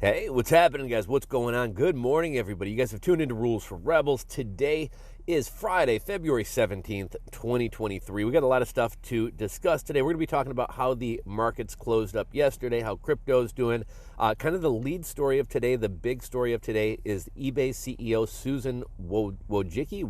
Hey, what's happening, guys? What's going on? Good morning, everybody. You guys have tuned into Rules for Rebels. Today is Friday, February 17th, 2023. We got a lot of stuff to discuss today. We're going to be talking about how the markets closed up yesterday, how crypto's doing. Kind of the lead story of today, the big story of today is eBay CEO Susan Wojcicki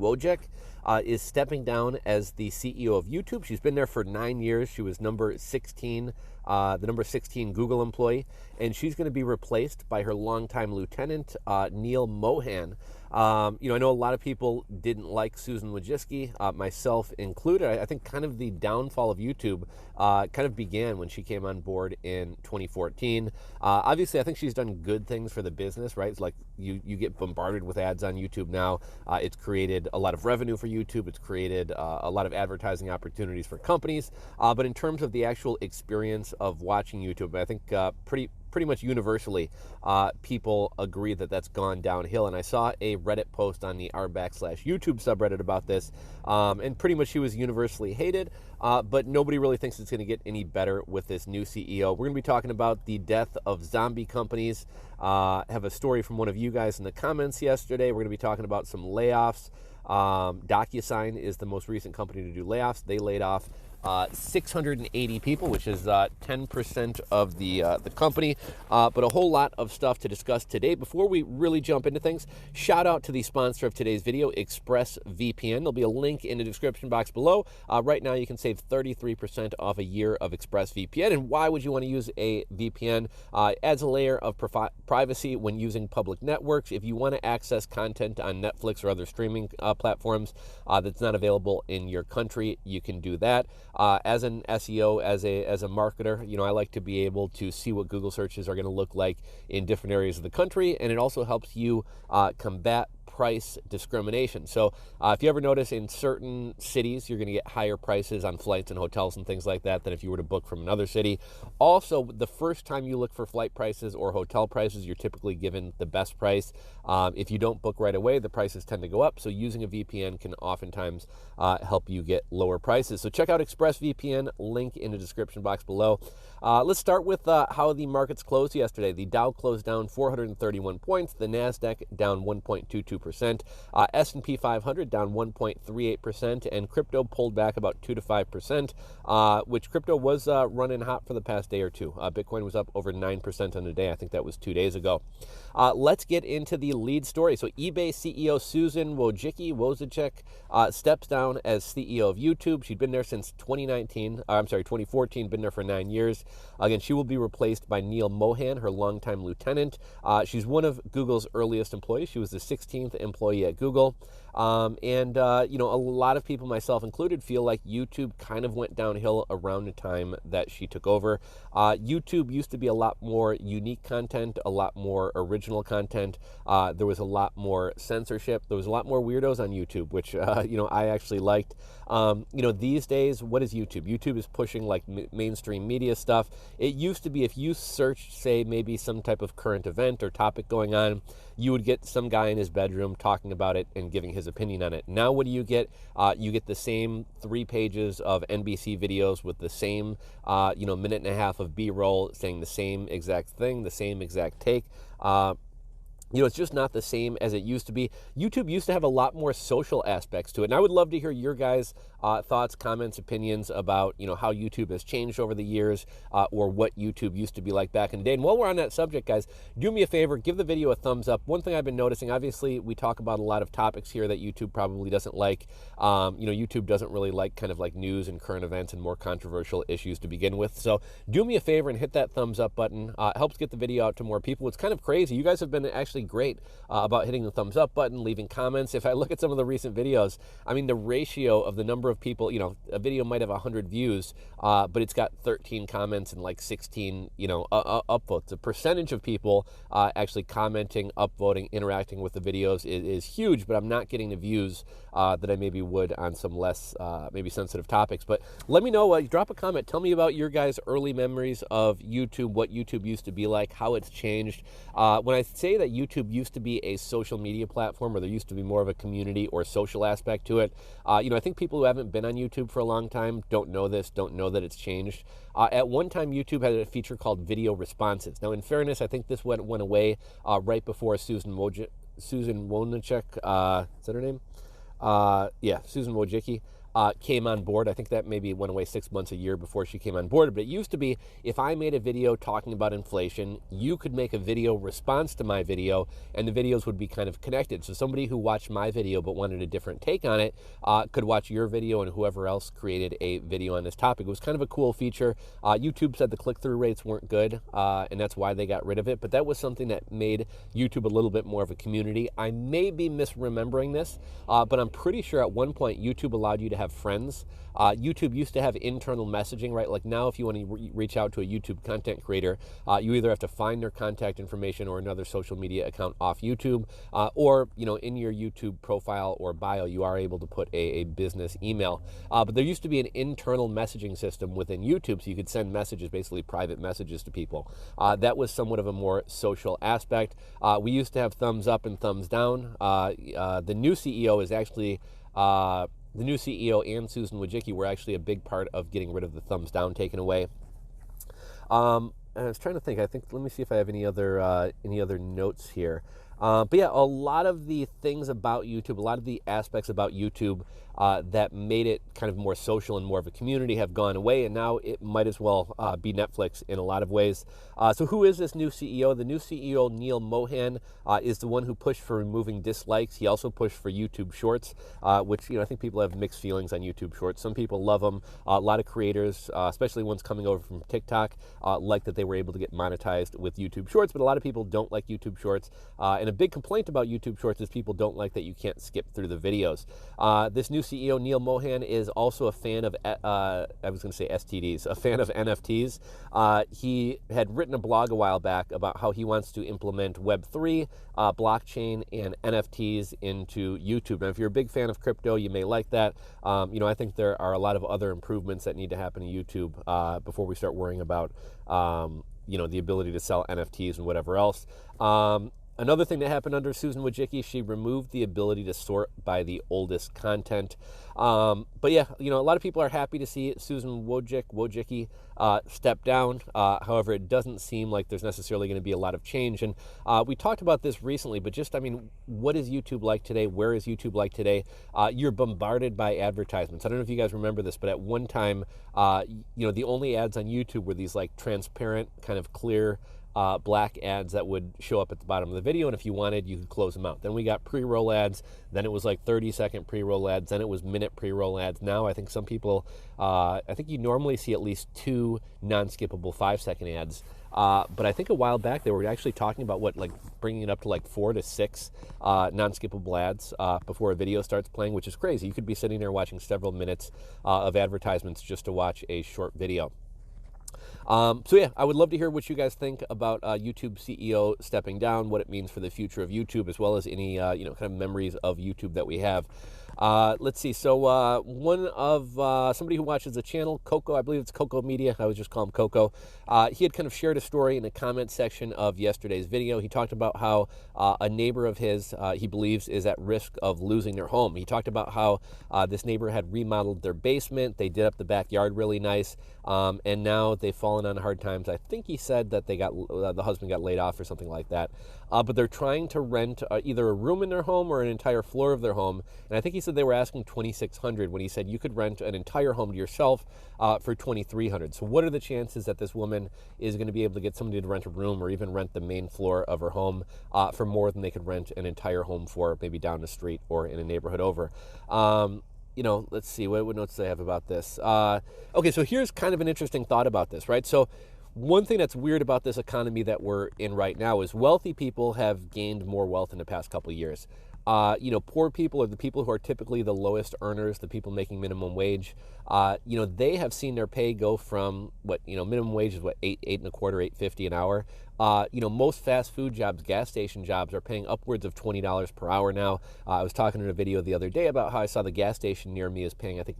is stepping down as the CEO of YouTube. She's been there for 9 years. She was number 16, the number 16 Google employee, and she's going to be replaced by her longtime lieutenant, Neil Mohan. I know a lot of people didn't like Susan Wojcicki, myself included. I think kind of the downfall of YouTube kind of began when she came on board in 2014. Obviously, I think she's done good things for the business, right? It's like you get bombarded with ads on YouTube now. It's created a lot of revenue for YouTube. It's created a lot of advertising opportunities for companies. But in terms of the actual experience of watching YouTube, I think pretty much universally, people agree that that's gone downhill. And I saw a Reddit post on the r/YouTube subreddit about this, and pretty much she was universally hated, but nobody really thinks it's going to get any better with this new CEO. We're going to be talking about the death of zombie companies. Have a story from one of you guys in the comments yesterday. We're going to be talking about some layoffs. DocuSign is the most recent company to do layoffs. They laid off 680 people, which is 10% of the company, but a whole lot of stuff to discuss today. Before we really jump into things, shout out to the sponsor of today's video, ExpressVPN. There'll be a link in the description box below. Right now, you can save 33% off a year of ExpressVPN. And why would you want to use a VPN? Adds a layer of privacy when using public networks. If you want to access content on Netflix or other streaming platforms that's not available in your country, you can do that. As an SEO, as a marketer, I like to be able to see what Google searches are going to look like in different areas of the country, and it also helps you combat price discrimination. So if you ever notice in certain cities, you're going to get higher prices on flights and hotels and things like that than if you were to book from another city. Also, the first time you look for flight prices or hotel prices, you're typically given the best price. If you don't book right away, the prices tend to go up. So using a VPN can oftentimes help you get lower prices. So check out ExpressVPN, link in the description box below. Let's start with how the markets closed yesterday. The Dow closed down 431 points. The NASDAQ down 1.22%. S&P 500 down 1.38%, and crypto pulled back about 2 to 5%, which crypto was running hot for the past day or two. Bitcoin was up over 9% on the day. I think that was 2 days ago. Let's get into the lead story. So eBay CEO Susan Wojcicki steps down as CEO of YouTube. She'd been there since 2014, been there for 9 years. Again, she will be replaced by Neil Mohan, her longtime lieutenant. She's one of Google's earliest employees. She was the 16th employee at Google. A lot of people, myself included, feel like YouTube kind of went downhill around the time that she took over. YouTube used to be a lot more unique content, a lot more original content. There was a lot more censorship. There was a lot more weirdos on YouTube, which, I actually liked. These days, what is YouTube? YouTube is pushing like mainstream media stuff. It used to be if you searched, say, maybe some type of current event or topic going on, you would get some guy in his bedroom talking about it and giving his opinion on it. Now what do you get? You get the same 3 pages of NBC videos with the same, minute and a half of B-roll saying the same exact thing, the same exact take. It's just not the same as it used to be. YouTube used to have a lot more social aspects to it. And I would love to hear your guys' thoughts, comments, opinions about, how YouTube has changed over the years, or what YouTube used to be like back in the day. And while we're on that subject, guys, do me a favor, give the video a thumbs up. One thing I've been noticing, obviously, we talk about a lot of topics here that YouTube probably doesn't like. YouTube doesn't really like kind of like news and current events and more controversial issues to begin with. So do me a favor and hit that thumbs up button. It helps get the video out to more people. It's kind of crazy. You guys have been actually great about hitting the thumbs up button, leaving comments. If I look at some of the recent videos, the ratio of the number of people, a video might have 100 views, but it's got 13 comments and like 16, upvotes. The percentage of people actually commenting, upvoting, interacting with the videos is huge, but I'm not getting the views that I maybe would on some less maybe sensitive topics. But let me know, drop a comment. Tell me about your guys' early memories of YouTube, what YouTube used to be like, how it's changed. When I say that YouTube YouTube used to be a social media platform, or there used to be more of a community or social aspect to it. I think people who haven't been on YouTube for a long time don't know this, don't know that it's changed. At one time, YouTube had a feature called video responses. Now, in fairness, I think this went away right before Susan Wojcicki, is that her name? Susan Wojcicki. Came on board. I think that maybe went away 6 months, a year before she came on board. But it used to be, if I made a video talking about inflation, you could make a video response to my video, and the videos would be kind of connected. So somebody who watched my video but wanted a different take on it could watch your video and whoever else created a video on this topic. It was kind of a cool feature. YouTube said the click-through rates weren't good, and that's why they got rid of it. But that was something that made YouTube a little bit more of a community. I may be misremembering this, but I'm pretty sure at one point YouTube allowed you to have friends. YouTube used to have internal messaging, right? Like now, if you want to reach out to a YouTube content creator, you either have to find their contact information or another social media account off YouTube, or in your YouTube profile or bio, you are able to put a business email. But there used to be an internal messaging system within YouTube, so you could send messages, basically private messages to people. That was somewhat of a more social aspect. We used to have thumbs up and thumbs down. The new CEO is actually the new CEO and Susan Wojcicki were actually a big part of getting rid of the thumbs down taken away. And I was trying to think. Let me see if I have any other notes here. But yeah, a lot of the things about YouTube, a lot of the aspects about YouTube that made it kind of more social and more of a community have gone away, and now it might as well be Netflix in a lot of ways. So who is this new CEO? The new CEO, Neil Mohan, is the one who pushed for removing dislikes. He also pushed for YouTube Shorts, which I think people have mixed feelings on YouTube Shorts. Some people love them. A lot of creators, especially ones coming over from TikTok, like that they were able to get monetized with YouTube Shorts, but a lot of people don't like YouTube Shorts. And a big complaint about YouTube Shorts is people don't like that you can't skip through the videos. This new CEO, Neil Mohan, is also a fan of, I was going to say STDs, a fan of NFTs. He had written a blog a while back about how he wants to implement Web3, blockchain, and NFTs into YouTube. Now, if you're a big fan of crypto, you may like that. I think there are a lot of other improvements that need to happen to YouTube before we start worrying about, the ability to sell NFTs and whatever else. Another thing that happened under Susan Wojcicki, she removed the ability to sort by the oldest content. But yeah, a lot of people are happy to see Susan Wojcicki step down. However, it doesn't seem like there's necessarily going to be a lot of change. And we talked about this recently, but what is YouTube like today? Where is YouTube like today? You're bombarded by advertisements. I don't know if you guys remember this, but at one time, the only ads on YouTube were these like transparent, kind of clear, black ads that would show up at the bottom of the video, and if you wanted, you could close them out. Then we got pre-roll ads, then it was like 30-second pre-roll ads, then it was minute pre-roll ads. Now I think some people, I think you normally see at least 2 non-skippable 5-second ads. But I think a while back they were actually talking about bringing it up to like 4 to 6 non-skippable ads before a video starts playing, which is crazy. You could be sitting there watching several minutes of advertisements just to watch a short video. So yeah, I would love to hear what you guys think about YouTube CEO stepping down, what it means for the future of YouTube, as well as any kind of memories of YouTube that we have. Let's see. So one of somebody who watches the channel, Coco, I believe it's Coco Media. I would just call him Coco. He had kind of shared a story in the comment section of yesterday's video. He talked about how a neighbor of his, he believes, is at risk of losing their home. He talked about how this neighbor had remodeled their basement. They did up the backyard really nice, and now they've fallen on hard times. I think he said that they got the husband got laid off or something like that. But they're trying to rent either a room in their home or an entire floor of their home. And I think he said they were asking $2,600 when he said you could rent an entire home to yourself for $2,300. So what are the chances that this woman is going to be able to get somebody to rent a room or even rent the main floor of her home for more than they could rent an entire home for, maybe down the street or in a neighborhood over? Let's see, what notes do I have about this? Okay, so here's kind of an interesting thought about this, right? So one thing that's weird about this economy that we're in right now is wealthy people have gained more wealth in the past couple of years. Poor people are the people who are typically the lowest earners, the people making minimum wage. They have seen their pay go from minimum wage is $8.25, $8.50 an hour. Most fast food jobs, gas station jobs are paying upwards of $20 per hour now. I was talking in a video the other day about how I saw the gas station near me is paying, I think,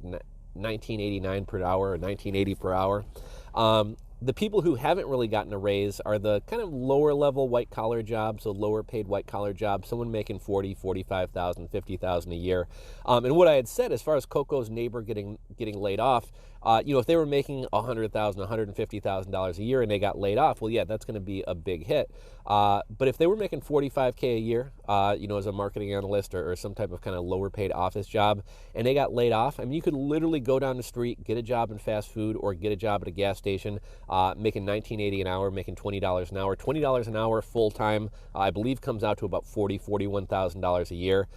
$19.89 per hour or $19.80 per hour. The people who haven't really gotten a raise are the kind of lower level white collar jobs, so lower paid white collar jobs, someone making 40, 45,000, 50,000 a year. And what I had said as far as Coco's neighbor getting laid off, if they were making $100,000, $150,000 a year and they got laid off, well, yeah, that's going to be a big hit. But if they were making $45K a year, as a marketing analyst or some type of kind of lower paid office job, and they got laid off, I mean, you could literally go down the street, get a job in fast food or get a job at a gas station, making $19.80 an hour, making $20 an hour. $20 an hour full time, I believe, comes out to about $41,000 a year.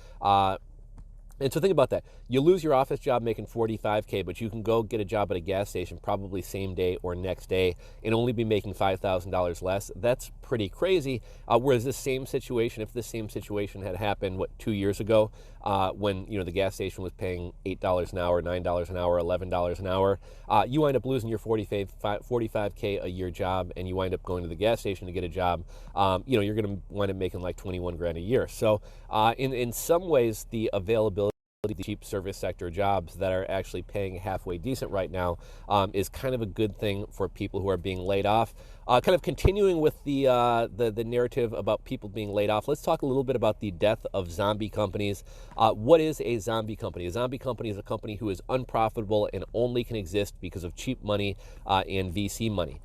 And so think about that. You lose your office job making $45K, but you can go get a job at a gas station probably same day or next day and only be making $5,000 less. That's pretty crazy. Whereas if this same situation had happened, 2 years ago, when the gas station was paying $8 an hour, $9 an hour, $11 an hour, you wind up losing your $45K a year job, and you wind up going to the gas station to get a job. You're going to wind up making like 21 grand a year. So in some ways, the availability the cheap service sector jobs that are actually paying halfway decent right now is kind of a good thing for people who are being laid off. Kind of continuing with the narrative about people being laid off, let's talk a little bit about the death of zombie companies. What is a zombie company? A zombie company is a company who is unprofitable and only can exist because of cheap money and VC money.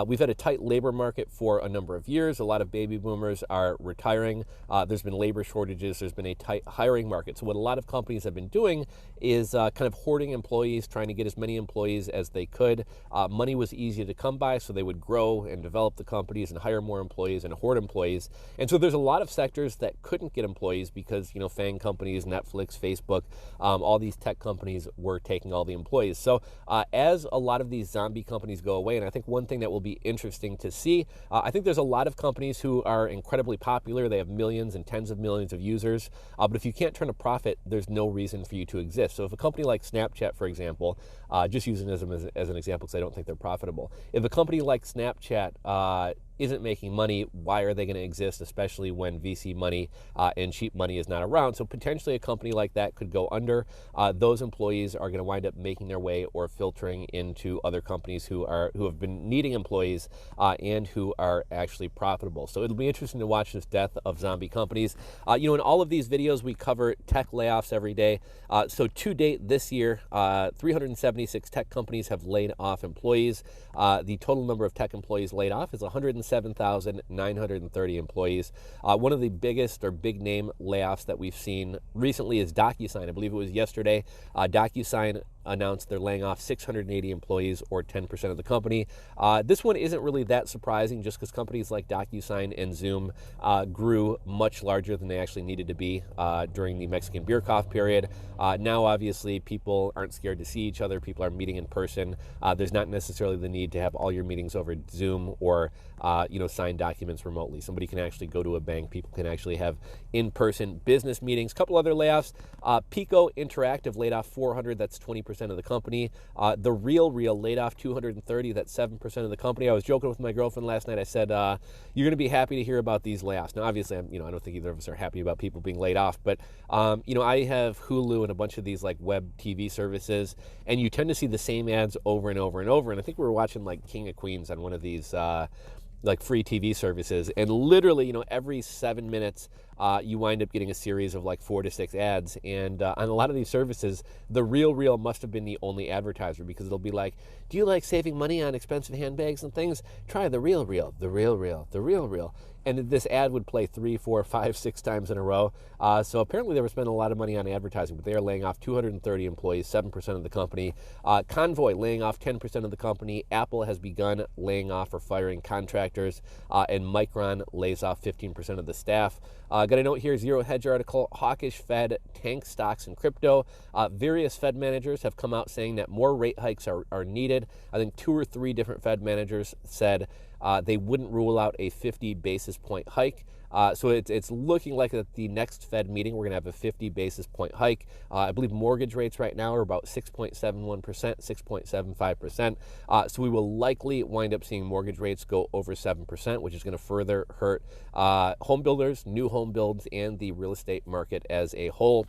We've had a tight labor market for a number of years. A lot of baby boomers are retiring. There's been labor shortages. There's been a tight hiring market. So what a lot of companies have been doing is kind of hoarding employees, trying to get as many employees as they could. Money was easy to come by, so they would grow and develop the companies and hire more employees and hoard employees. And so there's a lot of sectors that couldn't get employees because, FAANG companies, Netflix, Facebook, all these tech companies were taking all the employees. So as a lot of these zombie companies go away, and I think one thing that will be interesting to see, I think there's a lot of companies who are incredibly popular. They have millions and tens of millions of users. But if you can't turn a profit, there's no reason for you to exist. So if a company like Snapchat, for example, just using them as an example because I don't think they're profitable. If a company like Snapchat isn't making money, why are they going to exist, especially when VC money and cheap money is not around? So potentially a company like that could go under. Those employees are going to wind up making their way or filtering into other companies who have been needing employees and who are actually profitable. So it'll be interesting to watch this death of zombie companies. In all of these videos, we cover tech layoffs every day. So to date this year, 376 tech companies have laid off employees. The total number of tech employees laid off is 107,930 employees. One of the biggest or big name layoffs that we've seen recently is DocuSign. I believe it was yesterday. DocuSign announced they're laying off 680 employees, or 10% of the company. This one isn't really that surprising just because companies like DocuSign and Zoom grew much larger than they actually needed to be during the Mexican beer cough period. Now, obviously, people aren't scared to see each other. People are meeting in person. There's not necessarily the need to have all your meetings over Zoom or sign documents remotely. Somebody can actually go to a bank. People can actually have in-person business meetings. A couple other layoffs. Pico Interactive laid off 400. That's 20% of the company. The Real laid off 230. That's 7% of the company. I was joking with my girlfriend last night. I said, you're going to be happy to hear about these layoffs. Now, obviously, I don't think either of us are happy about people being laid off, but, I have Hulu and a bunch of these like web TV services, and you tend to see the same ads over and over and over. And I think we were watching like King of Queens on one of these like free TV services, and literally, every 7 minutes, you wind up getting a series of like 4 to 6 ads. And on a lot of these services, the Real must have been the only advertiser, because it'll be like, do you like saving money on expensive handbags and things? Try the Real, the Real. And this ad would play 3, 4, 5, 6 times in a row. So apparently they were spending a lot of money on advertising, but they are laying off 230 employees, 7% of the company. Convoy laying off 10% of the company. Apple has begun laying off or firing contractors, and Micron lays off 15% of the staff. Got a note here, Zero Hedge article, hawkish Fed tanks stocks and crypto. Various Fed managers have come out saying that more rate hikes are needed. I think 2 or 3 different Fed managers said they wouldn't rule out a 50 basis point hike. So it's looking like at the next Fed meeting, we're going to have a 50 basis point hike. I believe mortgage rates right now are about 6.71%, 6.75%. So we will likely wind up seeing mortgage rates go over 7%, which is going to further hurt home builders, new home builds, and the real estate market as a whole.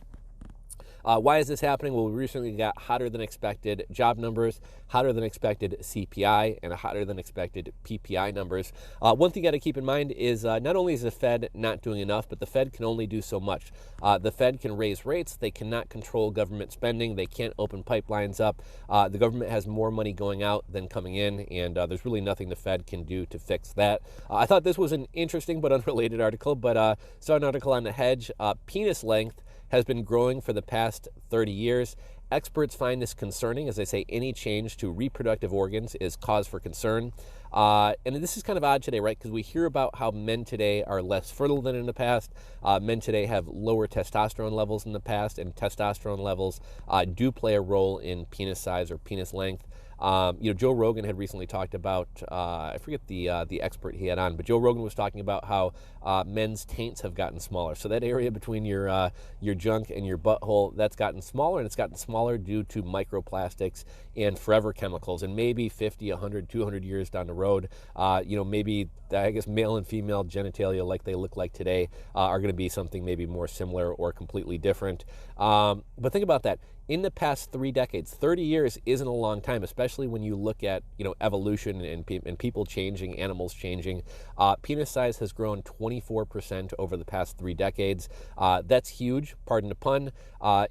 Why is this happening? Well, we recently got hotter than expected job numbers, hotter than expected CPI, and hotter than expected PPI numbers. One thing you got to keep in mind is not only is the Fed not doing enough, but the Fed can only do so much. The Fed can raise rates. They cannot control government spending. They can't open pipelines up. The government has more money going out than coming in, and there's really nothing the Fed can do to fix that. I thought this was an interesting but unrelated article, but saw an article on the hedge. Penis length has been growing for the past 30 years. Experts find this concerning. As they say, any change to reproductive organs is cause for concern. And this is kind of odd today, right? Because we hear about how men today are less fertile than in the past. Men today have lower testosterone levels in the past, and testosterone levels do play a role in penis size or penis length. Joe Rogan had recently talked about, I forget the expert he had on, but Joe Rogan was talking about how men's taints have gotten smaller. So that area between your junk and your butthole, that's gotten smaller, and it's gotten smaller due to microplastics and forever chemicals. And maybe 50, 100, 200 years down the road, maybe, I guess, male and female genitalia like they look like today are going to be something maybe more similar or completely different. But think about that. In the past 3 decades, 30 years isn't a long time, especially when you look at evolution and people changing, animals changing. Penis size has grown 24% over the past 3 decades. That's huge, pardon the pun.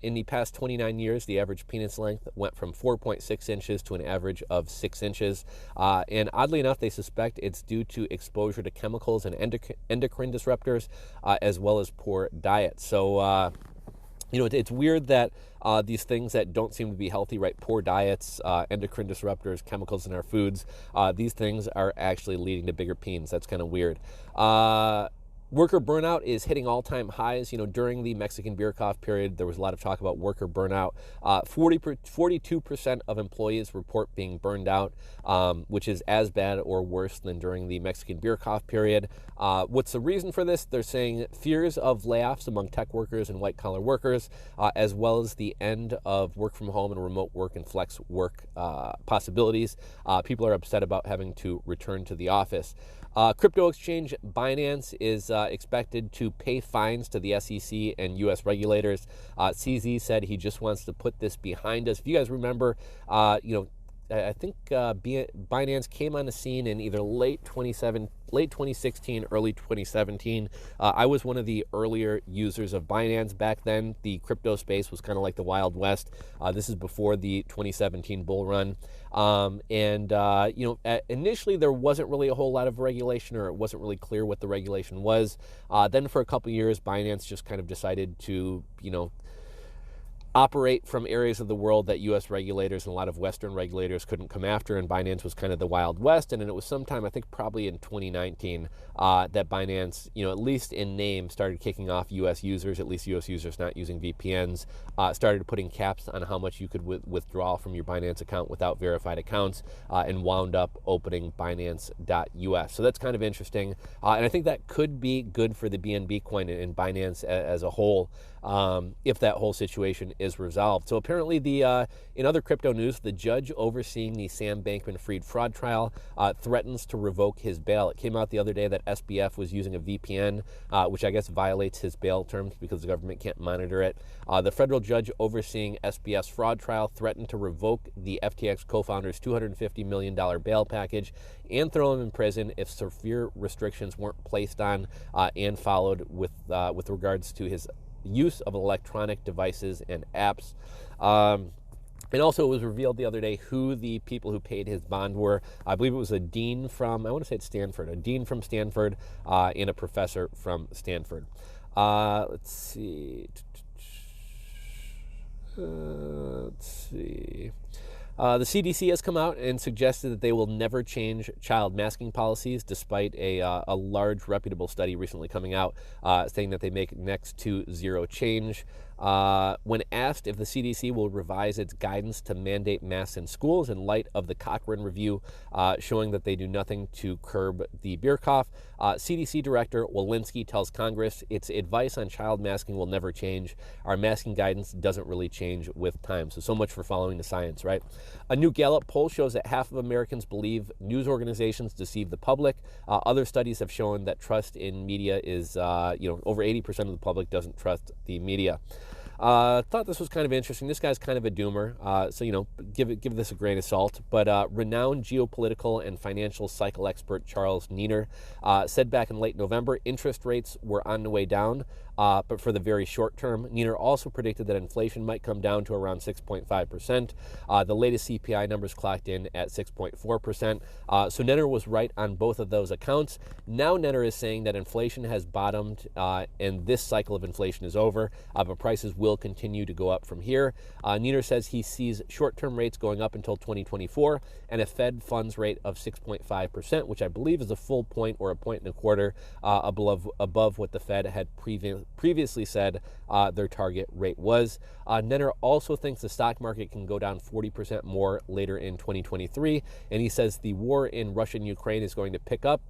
In the past 29 years, the average penis length went from 4.6 inches to an average of 6 inches. And oddly enough, they suspect it's due to exposure to chemicals and endocrine disruptors, as well as poor diet. So, it's weird that these things that don't seem to be healthy, right? Poor diets, endocrine disruptors, chemicals in our foods, these things are actually leading to bigger peens. That's kind of weird. Worker burnout is hitting all-time highs. During the Mexican beer cough period, there was a lot of talk about worker burnout. 42% of employees report being burned out, which is as bad or worse than during the Mexican beer cough period. What's the reason for this? They're saying fears of layoffs among tech workers and white-collar workers, as well as the end of work from home and remote work and flex work possibilities. People are upset about having to return to the office. Crypto exchange Binance is expected to pay fines to the SEC and U.S. regulators. CZ said he just wants to put this behind us. If you guys remember, I think Binance came on the scene in either late 2016, early 2017. I was one of the earlier users of Binance. Back then, the crypto space was kind of like the Wild West. This is before the 2017 bull run. Initially there wasn't really a whole lot of regulation, or it wasn't really clear what the regulation was. Then for a couple of years, Binance just kind of decided to, operate from areas of the world that U.S. regulators and a lot of Western regulators couldn't come after, and Binance was kind of the Wild West. And then it was sometime, I think probably in 2019, that Binance, at least in name, started kicking off U.S. users, at least U.S. users not using VPNs, started putting caps on how much you could withdraw from your Binance account without verified accounts, and wound up opening Binance.us. So that's kind of interesting. And I think that could be good for the BNB coin and Binance as a whole, if that whole situation is resolved. So apparently in other crypto news, the judge overseeing the Sam Bankman-Fried fraud trial threatens to revoke his bail. It came out the other day that SBF was using a VPN, which I guess violates his bail terms because the government can't monitor it. The federal judge overseeing SBF's fraud trial threatened to revoke the FTX co-founder's $250 million bail package and throw him in prison if severe restrictions weren't placed on and followed with regards to his use of electronic devices and apps. And also it was revealed the other day who the people who paid his bond were. I believe it was a dean from, I want to say it's Stanford, a dean from Stanford and a professor from Stanford. Let's see. The CDC has come out and suggested that they will never change child masking policies, despite a large reputable study recently coming out saying that they make next to zero change. When asked if the CDC will revise its guidance to mandate masks in schools in light of the Cochrane review showing that they do nothing to curb the beer cough, CDC Director Walensky tells Congress its advice on child masking will never change. Our masking guidance doesn't really change with time. So much for following the science, right? A new Gallup poll shows that half of Americans believe news organizations deceive the public. Other studies have shown that trust in media is, over 80% of the public doesn't trust the media. Thought this was kind of interesting. This guy's kind of a doomer, so give this a grain of salt. But renowned geopolitical and financial cycle expert Charles Niener said back in late November interest rates were on the way down, but for the very short term. Niener also predicted that inflation might come down to around 6.5%. The latest CPI numbers clocked in at 6.4%. So Niener was right on both of those accounts. Now Niener is saying that inflation has bottomed and this cycle of inflation is over, but prices will continue to go up from here. Niener says he sees short-term rates going up until 2024 and a Fed funds rate of 6.5%, which I believe is a full point or a point and a quarter above what the Fed had previously said their target rate was. Nenner also thinks the stock market can go down 40% more later in 2023, and he says the war in Russia and Ukraine is going to pick up.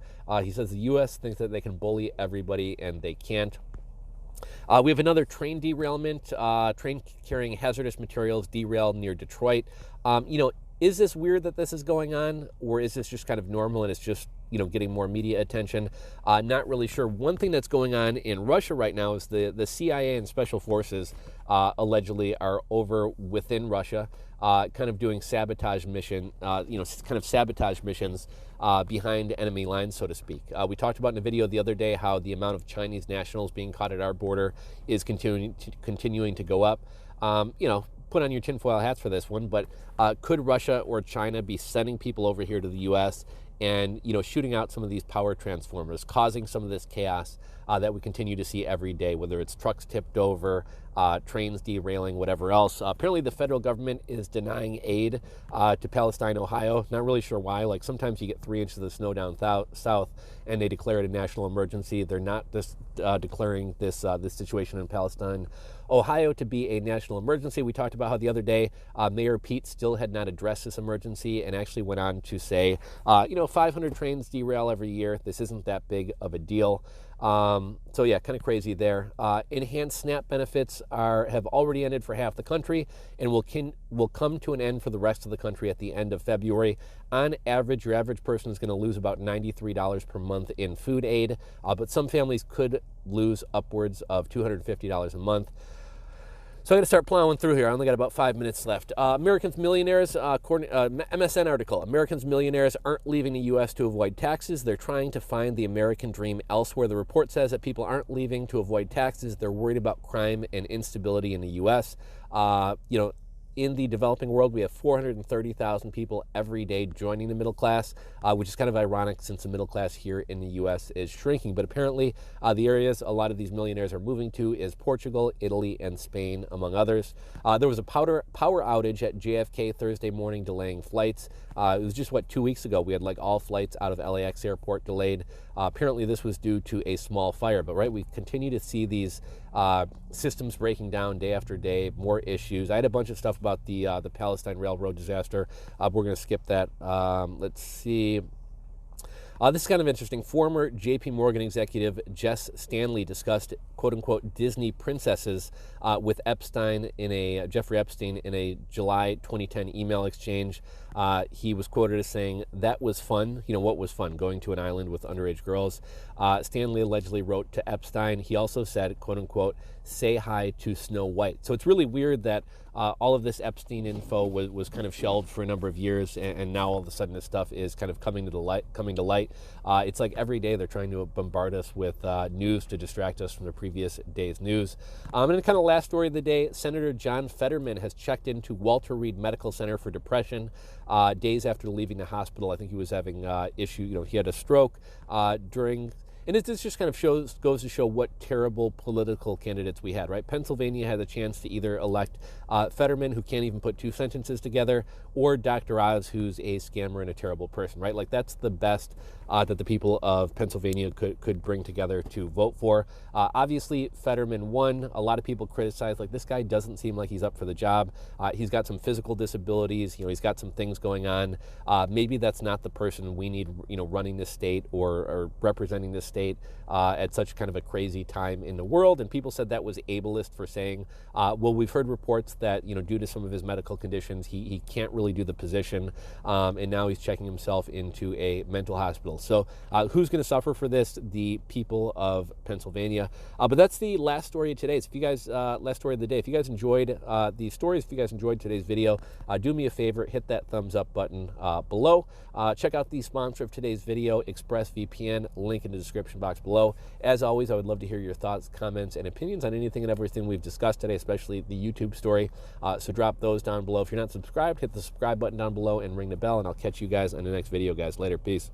He says the U.S. thinks that they can bully everybody, and they can't. We have another train derailment. Train carrying hazardous materials derailed near Detroit. Is this weird that this is going on, or is this just kind of normal and it's just getting more media attention? Not really sure. One thing that's going on in Russia right now is the CIA and special forces allegedly are over within Russia, kind of doing sabotage missions behind enemy lines, so to speak. We talked about in a video the other day how the amount of Chinese nationals being caught at our border is continuing to go up. Put on your tinfoil hats for this one, but could Russia or China be sending people over here to the U.S. and shooting out some of these power transformers, causing some of this chaos that we continue to see every day, whether it's trucks tipped over, trains derailing, whatever else? Apparently the federal government is denying aid to Palestine, Ohio. Not really sure why. Like sometimes you get 3 inches of snow down south and they declare it a national emergency. They're not just declaring this situation in Palestine, Ohio to be a national emergency. We talked about how the other day Mayor Pete still had not addressed this emergency and actually went on to say, 500 trains derail every year. This isn't that big of a deal. So yeah, kind of crazy there. Enhanced SNAP benefits have already ended for half the country and will come to an end for the rest of the country at the end of February. On average, your average person is going to lose about $93 per month in food aid, but some families could lose upwards of $250 a month. So I'm going to start plowing through here. I only got about 5 minutes left. Americans millionaires, according MSN article, Americans millionaires aren't leaving the U.S. to avoid taxes. They're trying to find the American dream elsewhere. The report says that people aren't leaving to avoid taxes. They're worried about crime and instability in the U.S. In the developing world, we have 430,000 people every day joining the middle class, which is kind of ironic since the middle class here in the U.S. is shrinking. But apparently, the areas a lot of these millionaires are moving to is Portugal, Italy, and Spain, among others. There was a power outage at JFK Thursday morning, delaying flights. It was just, 2 weeks ago, we had all flights out of LAX airport delayed. Apparently, this was due to a small fire. But, we continue to see these systems breaking down day after day, more issues. I had a bunch of stuff about the Palestine Railroad disaster. We're going to skip that. Let's see. This is kind of interesting. Former J.P. Morgan executive Jess Stanley discussed quote-unquote Disney princesses with Jeffrey Epstein in a July 2010 email exchange. He was quoted as saying, "That was fun." What was fun? Going to an island with underage girls. Stanley allegedly wrote to Epstein. He also said, quote-unquote, "Say hi to Snow White." So it's really weird that all of this Epstein info was kind of shelved for a number of years, and now all of a sudden this stuff is kind of coming to light. It's like every day they're trying to bombard us with news to distract us from the previous day's news. And then kind of last story of the day, Senator John Fetterman has checked into Walter Reed Medical Center for depression days after leaving the hospital. I think he was having issue. He had a stroke during. And this just kind of goes to show what terrible political candidates we had, right? Pennsylvania had the chance to either elect Fetterman, who can't even put two sentences together, or Dr. Oz, who's a scammer and a terrible person, right? That's the best that the people of Pennsylvania could bring together to vote for. Obviously, Fetterman won. A lot of people criticized, this guy doesn't seem like he's up for the job. He's got some physical disabilities. He's got some things going on. Maybe that's not the person we need, running this state or representing this state at such kind of a crazy time in the world. And people said that was ableist for saying, well, we've heard reports that, due to some of his medical conditions, he can't really do the position. And now he's checking himself into a mental hospital. illegal. So who's going to suffer for this? The people of Pennsylvania. But that's the last story of today. So if you guys, last story of the day, if you guys enjoyed the stories, if you guys enjoyed today's video, do me a favor, hit that thumbs up button below. Check out the sponsor of today's video, ExpressVPN, link in the description box below. As always, I would love to hear your thoughts, comments, and opinions on anything and everything we've discussed today, especially the YouTube story. So drop those down below. If you're not subscribed, hit the subscribe button down below and ring the bell, and I'll catch you guys in the next video, guys. Later. Peace.